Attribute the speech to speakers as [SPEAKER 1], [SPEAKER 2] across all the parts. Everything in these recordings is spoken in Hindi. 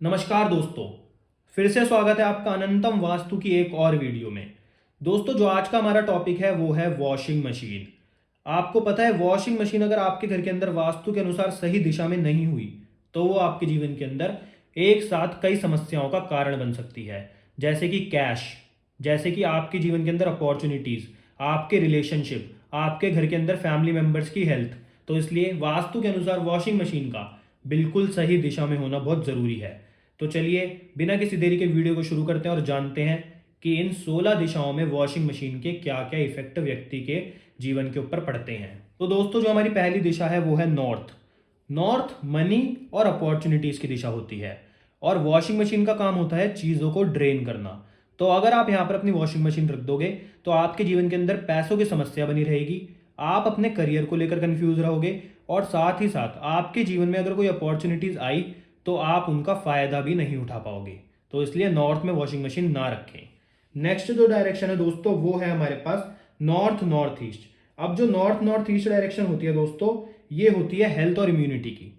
[SPEAKER 1] नमस्कार दोस्तों। फिर से स्वागत है आपका अनंतम वास्तु की एक और वीडियो में। दोस्तों, जो आज का हमारा टॉपिक है वो है वॉशिंग मशीन। आपको पता है, वॉशिंग मशीन अगर आपके घर के अंदर वास्तु के अनुसार सही दिशा में नहीं हुई तो वो आपके जीवन के अंदर एक साथ कई समस्याओं का कारण बन सकती है। जैसे कि कैश, जैसे कि आपके जीवन के अंदर अपॉर्चुनिटीज़, आपके रिलेशनशिप, आपके घर के अंदर फैमिली मेम्बर्स की हेल्थ। तो इसलिए वास्तु के अनुसार वॉशिंग मशीन का बिल्कुल सही दिशा में होना बहुत ज़रूरी है। तो चलिए बिना किसी देरी के वीडियो को शुरू करते हैं और जानते हैं कि इन 16 दिशाओं में वॉशिंग मशीन के क्या क्या इफेक्ट व्यक्ति के जीवन के ऊपर पड़ते हैं। तो दोस्तों, जो हमारी पहली दिशा है वो है नॉर्थ। नॉर्थ मनी और अपॉर्चुनिटीज़ की दिशा होती है और वॉशिंग मशीन का काम होता है चीज़ों को ड्रेन करना। तो अगर आप यहाँ पर अपनी वॉशिंग मशीन रख दोगे तो आपके जीवन के अंदर पैसों की समस्या बनी रहेगी, आप अपने करियर को लेकर कंफ्यूज रहोगे और साथ ही साथ आपके जीवन में अगर कोई अपॉर्चुनिटीज़ आई तो आप उनका फ़ायदा भी नहीं उठा पाओगे। तो इसलिए नॉर्थ में वॉशिंग मशीन ना रखें। नेक्स्ट जो डायरेक्शन है दोस्तों वो है हमारे पास नॉर्थ नॉर्थ ईस्ट। अब जो नॉर्थ नॉर्थ ईस्ट डायरेक्शन होती है दोस्तों, ये होती है हेल्थ और इम्यूनिटी की।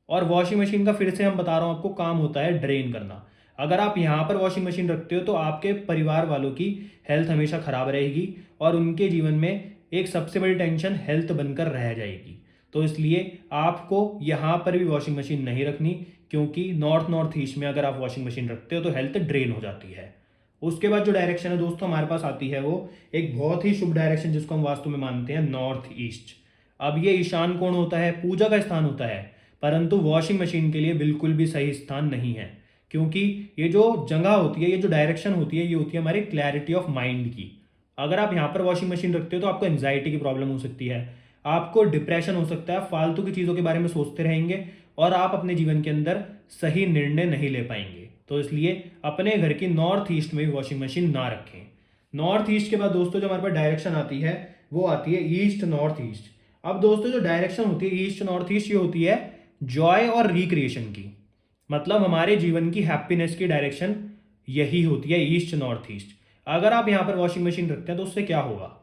[SPEAKER 1] और वॉशिंग मशीन का फिर से हम बता रहा हूँ आपको, काम होता है ड्रेन करना। अगर आप यहाँ पर वॉशिंग मशीन रखते हो तो आपके परिवार वालों की हेल्थ हमेशा खराब रहेगी और उनके जीवन में एक सबसे बड़ी टेंशन हेल्थ बनकर रह जाएगी। तो इसलिए आपको यहाँ पर भी वॉशिंग मशीन नहीं रखनी, क्योंकि नॉर्थ नॉर्थ ईस्ट में अगर आप वॉशिंग मशीन रखते हो तो हेल्थ ड्रेन हो जाती है। उसके बाद जो डायरेक्शन है दोस्तों हमारे पास आती है वो एक बहुत ही शुभ डायरेक्शन जिसको हम वास्तु में मानते हैं, नॉर्थ ईस्ट। अब ये ईशान कोण होता है, पूजा का स्थान होता है, परंतु वॉशिंग मशीन के लिए बिल्कुल भी सही स्थान नहीं है। क्योंकि ये जो जगह होती है, ये जो डायरेक्शन होती है, ये होती है हमारी क्लैरिटी ऑफ माइंड की। अगर आप यहाँ पर वॉशिंग मशीन रखते हो तो आपको एंजाइटी की प्रॉब्लम हो सकती है, आपको डिप्रेशन हो सकता है, फालतू की चीज़ों के बारे में सोचते रहेंगे और आप अपने जीवन के अंदर सही निर्णय नहीं ले पाएंगे। तो इसलिए अपने घर की नॉर्थ ईस्ट में भी वॉशिंग मशीन ना रखें। नॉर्थ ईस्ट के बाद दोस्तों जो हमारे पास डायरेक्शन आती है वो आती है ईस्ट नॉर्थ ईस्ट। अब दोस्तों जो डायरेक्शन होती है ईस्ट नॉर्थ ईस्ट, ये होती है जॉय और रिक्रिएशन की। मतलब हमारे जीवन की हैप्पीनेस की डायरेक्शन यही होती है, ईस्ट नॉर्थ ईस्ट। अगर आप यहाँ पर वॉशिंग मशीन रखते हैं तो उससे क्या होगा,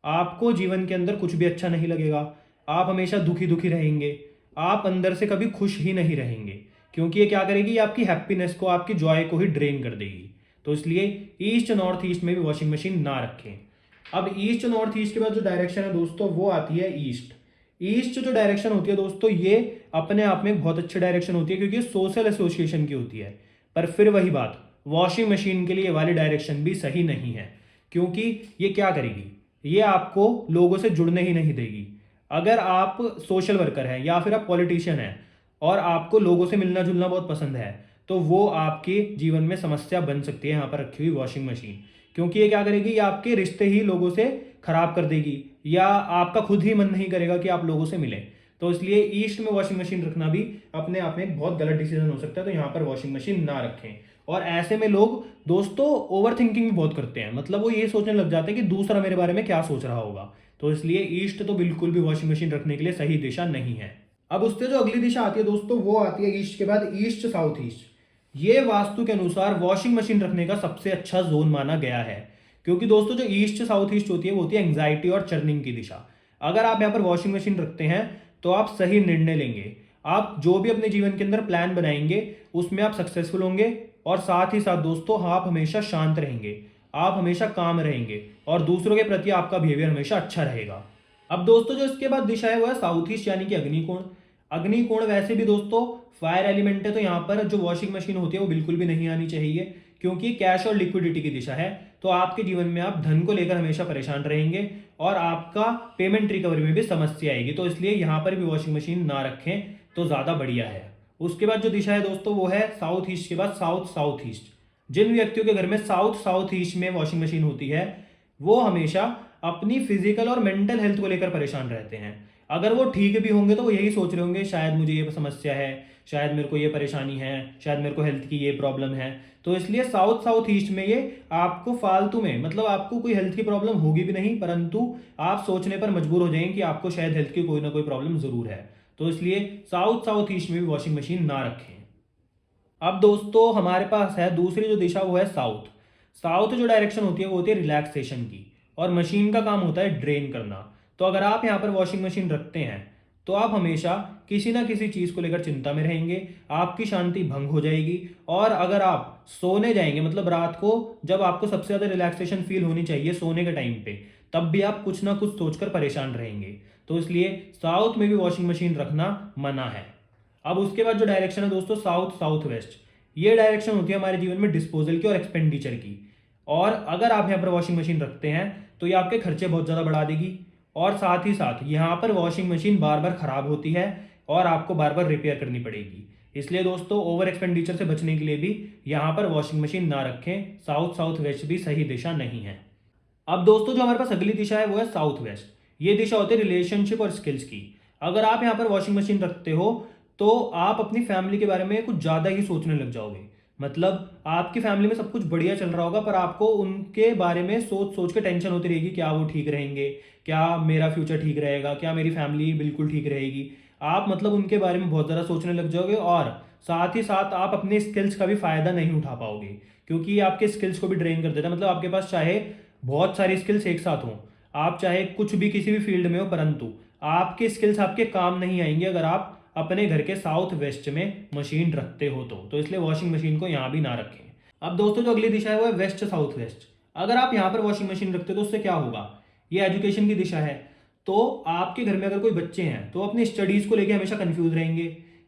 [SPEAKER 1] आपको जीवन के अंदर कुछ भी अच्छा नहीं लगेगा, आप हमेशा दुखी दुखी रहेंगे, आप अंदर से कभी खुश ही नहीं रहेंगे। क्योंकि ये क्या करेगी, ये आपकी हैप्पीनेस को, आपकी जॉय को ही ड्रेन कर देगी। तो इसलिए ईस्ट नॉर्थ ईस्ट में भी वॉशिंग मशीन ना रखें। अब ईस्ट नॉर्थ ईस्ट के बाद जो डायरेक्शन है दोस्तों वो आती है ईस्ट। ईस्ट जो डायरेक्शन होती है दोस्तों, ये अपने आप में एक बहुत अच्छी डायरेक्शन होती है क्योंकि सोशल एसोसिएशन की होती है। पर फिर वही बात, वॉशिंग मशीन के लिए ये वाली डायरेक्शन भी सही नहीं है। क्योंकि ये क्या करेगी, ये आपको लोगों से जुड़ने ही नहीं देगी। अगर आप सोशल वर्कर हैं या फिर आप पॉलिटिशियन हैं और आपको लोगों से मिलना जुलना बहुत पसंद है, तो वो आपके जीवन में समस्या बन सकती है यहाँ पर रखी हुई वॉशिंग मशीन। क्योंकि ये क्या करेगी, ये आपके रिश्ते ही लोगों से खराब कर देगी या आपका खुद ही मन नहीं करेगा कि आप लोगों से मिलें। तो इसलिए ईस्ट में वॉशिंग मशीन रखना भी अपने आप में एक बहुत गलत डिसीजन हो सकता है। तो यहाँ पर वॉशिंग मशीन ना रखें। और ऐसे में लोग दोस्तों ओवर थिंकिंग भी बहुत करते हैं, मतलब वो ये सोचने लग जाते हैं कि दूसरा मेरे बारे में क्या सोच रहा होगा। तो इसलिए ईस्ट तो बिल्कुल भी वॉशिंग मशीन रखने के लिए सही दिशा नहीं है। अब उससे जो अगली दिशा आती है दोस्तों वो आती है ईस्ट के बाद ईस्ट साउथ ईस्ट। ये वास्तु के अनुसार वॉशिंग मशीन रखने का सबसे अच्छा जोन माना गया है। क्योंकि दोस्तों जो ईस्ट साउथ ईस्ट होती है वो होती है एंग्जाइटी और चर्निंग की दिशा। अगर आप यहाँ पर वॉशिंग मशीन रखते हैं तो आप सही निर्णय लेंगे, आप जो भी अपने जीवन के अंदर प्लान बनाएंगे उसमें आप सक्सेसफुल होंगे। और साथ ही साथ दोस्तों आप हमेशा शांत रहेंगे, आप हमेशा काम रहेंगे और दूसरों के प्रति आपका बिहेवियर हमेशा अच्छा रहेगा। अब दोस्तों जो इसके बाद दिशा है वो है साउथ ईस्ट यानी कि अग्निकोण। अग्निकोण वैसे भी दोस्तों फायर एलिमेंट है, तो यहाँ पर जो वॉशिंग मशीन होती है वो बिल्कुल भी नहीं आनी चाहिए। क्योंकि कैश और लिक्विडिटी की दिशा है, तो आपके जीवन में आप धन को लेकर हमेशा परेशान रहेंगे और आपका पेमेंट रिकवरी में भी समस्या आएगी। तो इसलिए यहाँ पर भी वॉशिंग मशीन ना रखें तो ज़्यादा बढ़िया है। उसके बाद जो दिशा है दोस्तों वो है साउथ ईस्ट के बाद साउथ साउथ ईस्ट। जिन व्यक्तियों के घर में साउथ साउथ ईस्ट में वॉशिंग मशीन होती है वो हमेशा अपनी फिजिकल और मेंटल हेल्थ को लेकर परेशान रहते हैं। अगर वो ठीक भी होंगे तो वो यही सोच रहे होंगे शायद मुझे ये समस्या है, शायद मेरे को ये परेशानी है, शायद मेरे को हेल्थ की ये प्रॉब्लम है। तो इसलिए साउथ साउथ ईस्ट में ये आपको फालतू में, मतलब आपको कोई हेल्थ की प्रॉब्लम होगी भी नहीं, परंतु आप सोचने पर मजबूर हो जाएंगे कि आपको शायद हेल्थ की कोई ना कोई प्रॉब्लम जरूर है। तो इसलिए साउथ साउथ ईस्ट में भी वॉशिंग मशीन ना रखें। अब दोस्तों हमारे पास है दूसरी जो दिशा वो है साउथ। साउथ जो डायरेक्शन होती है वो होती है रिलैक्सेशन की और मशीन का काम होता है ड्रेन करना। तो अगर आप यहाँ पर वॉशिंग मशीन रखते हैं तो आप हमेशा किसी ना किसी चीज़ को लेकर चिंता में रहेंगे, आपकी शांति भंग हो जाएगी। और अगर आप सोने जाएंगे, मतलब रात को जब आपको सबसे ज़्यादा रिलैक्सेशन फील होनी चाहिए सोने के टाइम पे, तब भी आप कुछ ना कुछ सोचकर परेशान रहेंगे। तो इसलिए साउथ में भी वॉशिंग मशीन रखना मना है। अब उसके बाद जो डायरेक्शन है दोस्तों, साउथ साउथ वेस्ट, ये डायरेक्शन होती है हमारे जीवन में डिस्पोजल की और एक्सपेंडिचर की। और अगर आप यहाँ पर वॉशिंग मशीन रखते हैं तो ये आपके खर्चे बहुत ज़्यादा बढ़ा देगी। और साथ ही साथ यहाँ पर वॉशिंग मशीन बार बार ख़राब होती है और आपको बार बार रिपेयर करनी पड़ेगी। इसलिए दोस्तों ओवर एक्सपेंडिचर से बचने के लिए भी यहाँ पर वॉशिंग मशीन ना रखें। साउथ साउथ वेस्ट भी सही दिशा नहीं है। अब दोस्तों जो हमारे पास अगली दिशा है वो है साउथ वेस्ट। ये दिशा होती है रिलेशनशिप और स्किल्स की। अगर आप यहाँ पर वॉशिंग मशीन रखते हो तो आप अपनी फैमिली के बारे में कुछ ज़्यादा ही सोचने लग जाओगे। मतलब आपकी फैमिली में सब कुछ बढ़िया चल रहा होगा, पर आपको उनके बारे में सोच सोच के टेंशन होती रहेगी, क्या वो ठीक रहेंगे, क्या मेरा फ्यूचर ठीक रहेगा, क्या मेरी फैमिली बिल्कुल ठीक रहेगी। आप मतलब उनके बारे में बहुत ज़्यादा सोचने लग जाओगे और साथ ही साथ आप अपने स्किल्स का भी फ़ायदा नहीं उठा पाओगे, क्योंकि ये आपके स्किल्स को भी ड्रेन कर देता है। मतलब आपके पास चाहे बहुत सारी स्किल्स एक साथ हों, आप चाहे कुछ भी किसी भी फील्ड में हो, परंतु आपके स्किल्स आपके काम नहीं आएंगे अगर आप अपने घर के साउथ वेस्ट में मशीन रखते हो तो इसलिए वॉशिंग मशीन को यहाँ भी ना रखें। अब दोस्तों जो अगली दिशा है वो है वेस्ट साउथ वेस्ट। अगर आप यहाँ पर वॉशिंग मशीन रखते हो तो उससे क्या होगा, ये एजुकेशन की दिशा है। तो आपके घर में अगर कोई बच्चे हैं तो अपनी स्टडीज़ को लेकर हमेशा कंफ्यूज रहेंगे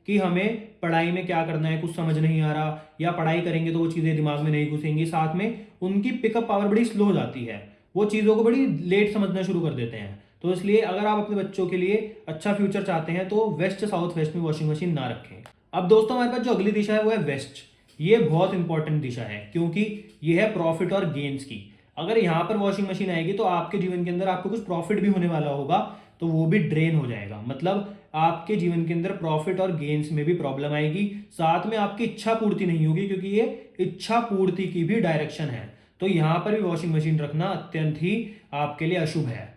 [SPEAKER 1] कि हमें पढ़ाई में क्या करना है, कुछ समझ नहीं आ रहा, या पढ़ाई करेंगे तो वो चीज़ें दिमाग में नहीं घुसेंगी। साथ में उनकी पिकअप पावर बड़ी स्लो हो जाती है, वो चीज़ों को बड़ी लेट समझना शुरू कर देते हैं। तो इसलिए अगर आप अपने बच्चों के लिए अच्छा फ्यूचर चाहते हैं तो वेस्ट साउथ वेस्ट में वॉशिंग मशीन ना रखें। अब दोस्तों हमारे पास जो अगली दिशा है वो है वेस्ट। ये बहुत इंपॉर्टेंट दिशा है क्योंकि ये है प्रॉफिट और गेन्स की। अगर यहाँ पर वॉशिंग मशीन आएगी तो आपके जीवन के अंदर आपको कुछ प्रॉफिट भी होने वाला होगा, तो वो भी ड्रेन हो जाएगा। मतलब आपके जीवन के अंदर प्रॉफिट और गेन्स में भी प्रॉब्लम आएगी। साथ में आपकी इच्छा पूर्ति नहीं होगी, क्योंकि ये इच्छा पूर्ति की भी डायरेक्शन है। तो यहाँ पर भी वॉशिंग मशीन रखना अत्यंत ही आपके लिए अशुभ है।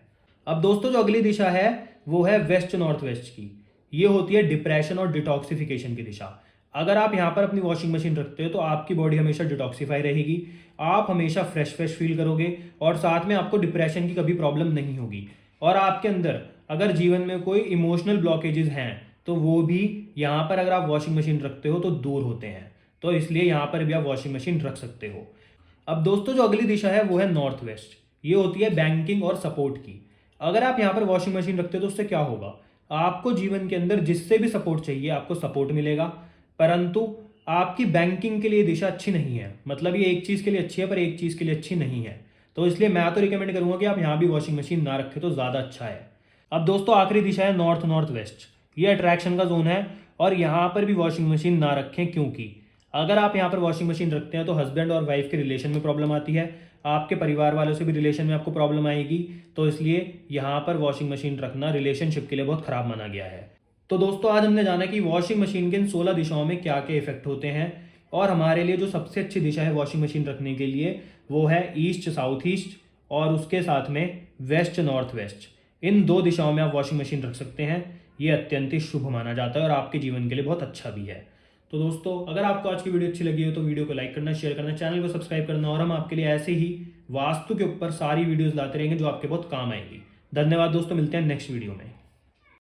[SPEAKER 1] अब दोस्तों जो अगली दिशा है वो है वेस्ट नॉर्थ वेस्ट की। ये होती है डिप्रेशन और डिटॉक्सिफिकेशन की दिशा। अगर आप यहाँ पर अपनी वॉशिंग मशीन रखते हो तो आपकी बॉडी हमेशा डिटॉक्सिफाई रहेगी, आप हमेशा फ्रेश फ्रेश फील करोगे और साथ में आपको डिप्रेशन की कभी प्रॉब्लम नहीं होगी। और आपके अंदर अगर जीवन में कोई इमोशनल ब्लॉकेजेस हैं तो वो भी यहाँ पर अगर आप वॉशिंग मशीन रखते हो तो दूर होते हैं। तो इसलिए यहाँ पर भी आप वॉशिंग मशीन रख सकते हो। अब दोस्तों जो अगली दिशा है वो है नॉर्थ वेस्ट। ये होती है बैंकिंग और सपोर्ट की। अगर आप यहाँ पर वॉशिंग मशीन रखते हो तो उससे क्या होगा, आपको जीवन के अंदर जिससे भी सपोर्ट चाहिए आपको सपोर्ट मिलेगा, परंतु आपकी बैंकिंग के लिए दिशा अच्छी नहीं है। मतलब ये एक चीज़ के लिए अच्छी है पर एक चीज़ के लिए अच्छी नहीं है। तो इसलिए मैं तो रिकमेंड करूंगा कि आप यहाँ भी वॉशिंग मशीन ना रखें तो ज़्यादा अच्छा है। अब दोस्तों आखिरी दिशा है नॉर्थ नॉर्थ वेस्ट। ये अट्रैक्शन का जोन है और यहाँ पर भी वॉशिंग मशीन ना रखें, क्योंकि अगर आप यहाँ पर वॉशिंग मशीन रखते हैं तो हस्बैंड और वाइफ के रिलेशन में प्रॉब्लम आती है, आपके परिवार वालों से भी रिलेशन में आपको प्रॉब्लम आएगी। तो इसलिए यहाँ पर वॉशिंग मशीन रखना रिलेशनशिप के लिए बहुत खराब माना गया है। तो दोस्तों आज हमने जाना कि वॉशिंग मशीन के इन 16 दिशाओं में क्या क्या इफेक्ट होते हैं, और हमारे लिए जो सबसे अच्छी दिशा है वॉशिंग मशीन रखने के लिए वो है ईस्ट साउथ ईस्ट और उसके साथ में वेस्ट नॉर्थ वेस्ट। इन दो दिशाओं में आप वॉशिंग मशीन रख सकते हैं। ये अत्यंत ही शुभ माना जाता है और आपके जीवन के लिए बहुत अच्छा भी है। तो दोस्तों अगर आपको आज की वीडियो अच्छी लगी हो तो वीडियो को लाइक करना, शेयर करना, चैनल को सब्सक्राइब करना, और हम आपके लिए ऐसे ही वास्तु के ऊपर सारी वीडियोस लाते रहेंगे जो आपके बहुत काम आएंगी। धन्यवाद दोस्तों, मिलते हैं नेक्स्ट वीडियो में।